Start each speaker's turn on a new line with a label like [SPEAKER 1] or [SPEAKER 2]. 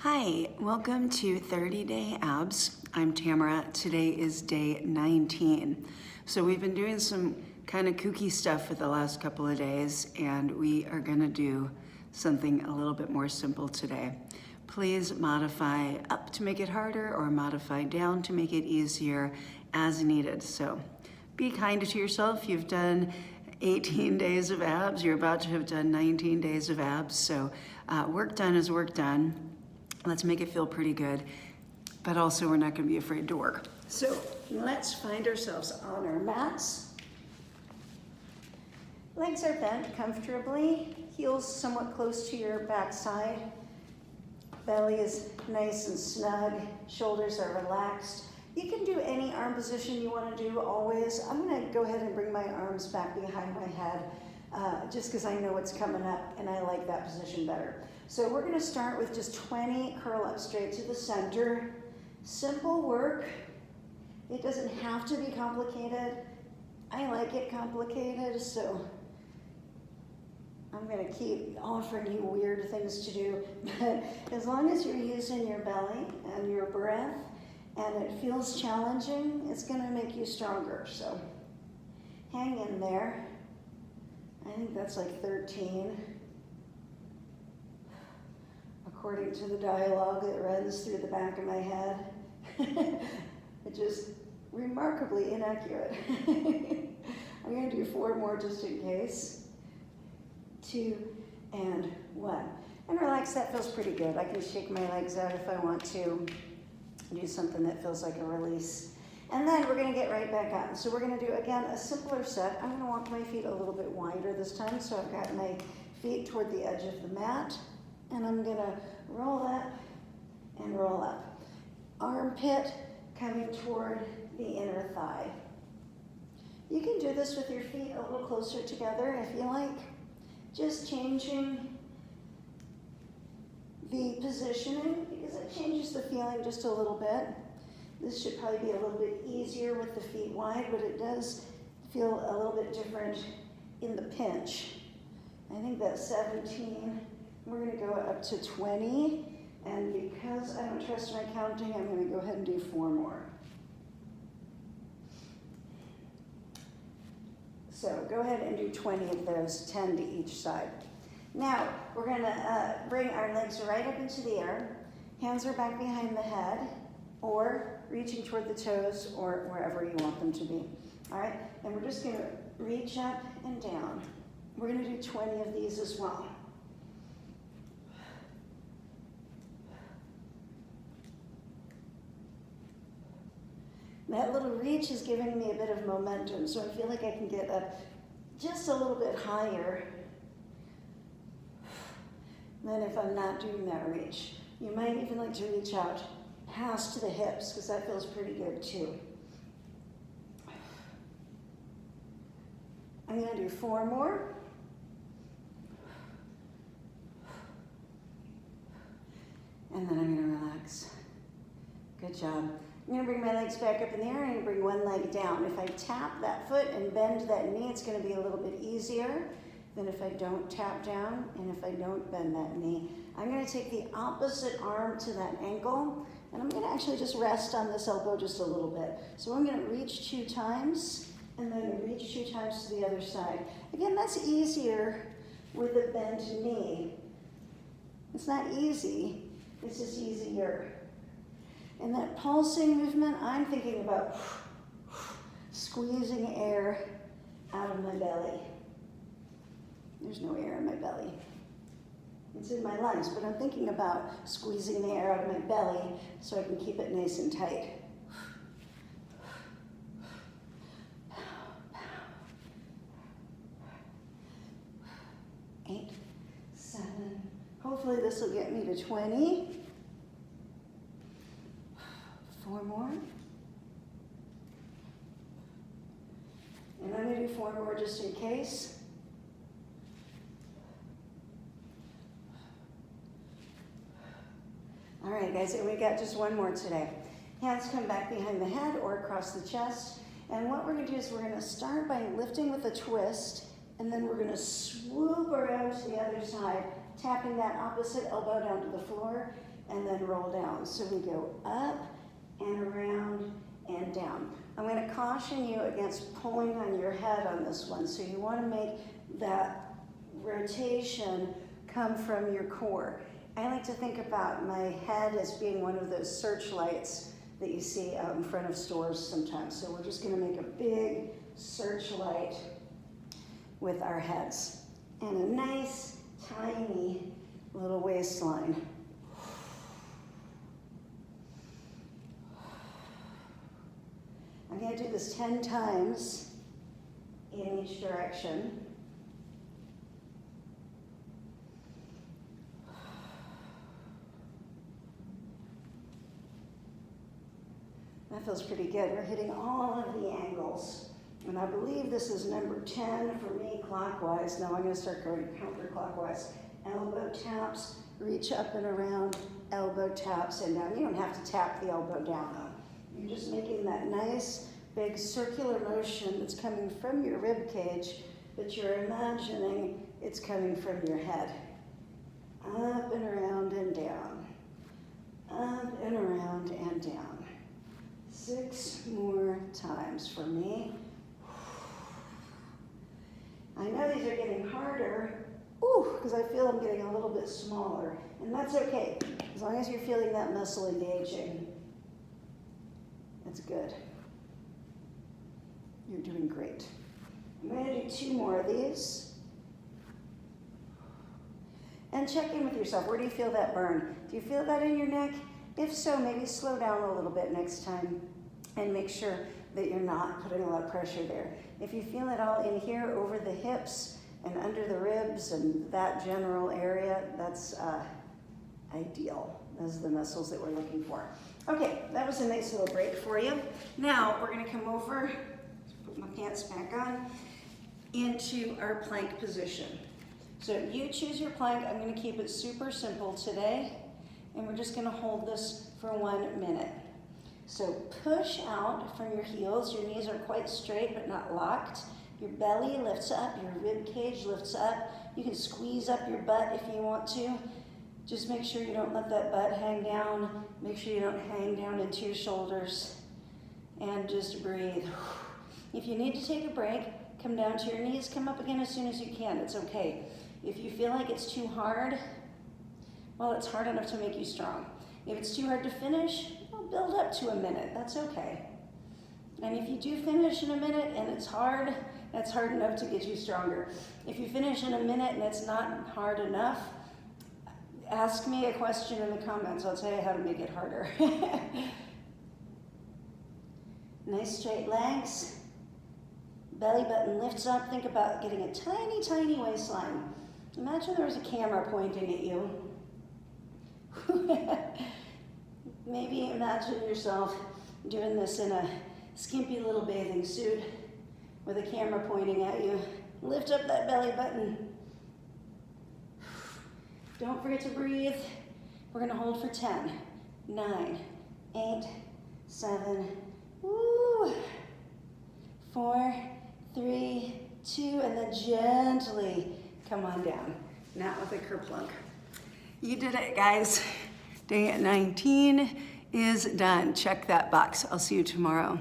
[SPEAKER 1] Hi, welcome to 30 Day Abs. I'm Tamara. Today is day 19. So we've been doing some kind of kooky stuff for the last couple of days, and we are gonna do something a little bit more simple today. Please modify up to make it harder or modify down to make it easier as needed. So be kind to yourself. You've done 18 days of abs. You're about to have done 19 days of abs. So work done is work done. Let's make it feel pretty good, but also we're not gonna be afraid to work. So let's find ourselves on our mats. Legs are bent comfortably, heels somewhat close to your backside. Belly is nice and snug, shoulders are relaxed. You can do any arm position you wanna do always. I'm gonna go ahead and bring my arms back behind my head just because I know what's coming up and I like that position better. So we're gonna start with just 20 curl up straight to the center. Simple work. It doesn't have to be complicated. I like it complicated, so I'm gonna keep offering you weird things to do. But as long as you're using your belly and your breath and it feels challenging, it's gonna make you stronger. So hang in there. I think that's like 13. According to the dialogue that runs through the back of my head. It's just remarkably inaccurate. I'm gonna do 4 more just in case. 2 and 1. And relax, that feels pretty good. I can shake my legs out if I want to. Do something that feels like a release. And then we're gonna get right back on. So we're gonna do, again, a simpler set. I'm gonna walk my feet a little bit wider this time, so I've got my feet toward the edge of the mat. And I'm gonna roll up and roll up. Armpit coming toward the inner thigh. You can do this with your feet a little closer together if you like. Just changing the positioning because it changes the feeling just a little bit. This should probably be a little bit easier with the feet wide, but it does feel a little bit different in the pinch. I think that's 17. We're gonna go up to 20, and because I don't trust my counting, I'm gonna go ahead and do 4 more. So go ahead and do 20 of those, 10 to each side. Now, we're gonna bring our legs right up into the air. Hands are back behind the head, or reaching toward the toes, or wherever you want them to be. All right, and we're just gonna reach up and down. We're gonna do 20 of these as well. That little reach is giving me a bit of momentum, so I feel like I can get up just a little bit higher than if I'm not doing that reach. You might even like to reach out past the hips, because that feels pretty good too. I'm gonna do 4 more. And then I'm gonna relax. Good job. I'm gonna bring my legs back up in the air and bring one leg down. If I tap that foot and bend that knee, it's gonna be a little bit easier than if I don't tap down and if I don't bend that knee. I'm gonna take the opposite arm to that ankle, and I'm gonna actually just rest on this elbow just a little bit. So I'm gonna reach 2 times, and then reach 2 times to the other side. Again, that's easier with a bent knee. It's not easy, it's just easier. And that pulsing movement, I'm thinking about squeezing air out of my belly. There's no air in my belly. It's in my lungs, but I'm thinking about squeezing the air out of my belly so I can keep it nice and tight. 8, 7. Hopefully this will get me to 20. 4 more. And I'm gonna do 4 more just in case. All right, guys, and we got just 1 more today. Hands come back behind the head or across the chest. And what we're gonna do is we're gonna start by lifting with a twist, and then we're gonna swoop around to the other side, tapping that opposite elbow down to the floor, and then roll down. So we go up and around and down. I'm going to caution you against pulling on your head on this one. So you want to make that rotation come from your core. I like to think about my head as being one of those searchlights that you see out in front of stores sometimes. So we're just going to make a big searchlight with our heads and a nice, tiny little waistline. I'm going to do this 10 times in each direction. That feels pretty good. We're hitting all of the angles. And I believe this is number 10 for me clockwise. Now I'm going to start going counterclockwise. Elbow taps, reach up and around, elbow taps and down. You don't have to tap the elbow down though. You're just making that nice big circular motion that's coming from your rib cage, but you're imagining it's coming from your head. Up and around and down. Up and around and down. 6 more times for me. I know these are getting harder, because I feel I'm getting a little bit smaller, and that's okay, as long as you're feeling that muscle engaging. That's good. You're doing great. I'm going to do 2 more of these. And check in with yourself. Where do you feel that burn? Do you feel that in your neck? If so, maybe slow down a little bit next time and make sure that you're not putting a lot of pressure there. If you feel it all in here over the hips and under the ribs and that general area, that's ideal. Those are the muscles that we're looking for. Okay, that was a nice little break for you. Now we're going to come over, put my pants back on, into our plank position. So you choose your plank. I'm going to keep it super simple today, and we're just going to hold this for 1 minute. So push out from your heels. Your knees are quite straight but not locked. Your belly lifts up, your rib cage lifts up. You can squeeze up your butt if you want to. Just make sure you don't let that butt hang down. Make sure you don't hang down into your shoulders. And just breathe. If you need to take a break, come down to your knees, come up again as soon as you can. It's okay. If you feel like it's too hard, well, it's hard enough to make you strong. If it's too hard to finish, well, build up to a minute. That's okay. And if you do finish in a minute and it's hard, that's hard enough to get you stronger. If you finish in a minute and it's not hard enough, ask me a question in the comments. I'll tell you how to make it harder. Nice straight legs. Belly button lifts up. Think about getting a tiny, tiny waistline. Imagine there was a camera pointing at you. Maybe imagine yourself doing this in a skimpy little bathing suit with a camera pointing at you. Lift up that belly button. Don't forget to breathe. We're going to hold for 10, 9, 8, 7, 4, 3, 2, and then gently come on down. Not with a kerplunk. You did it, guys. Day 19 is done. Check that box. I'll see you tomorrow.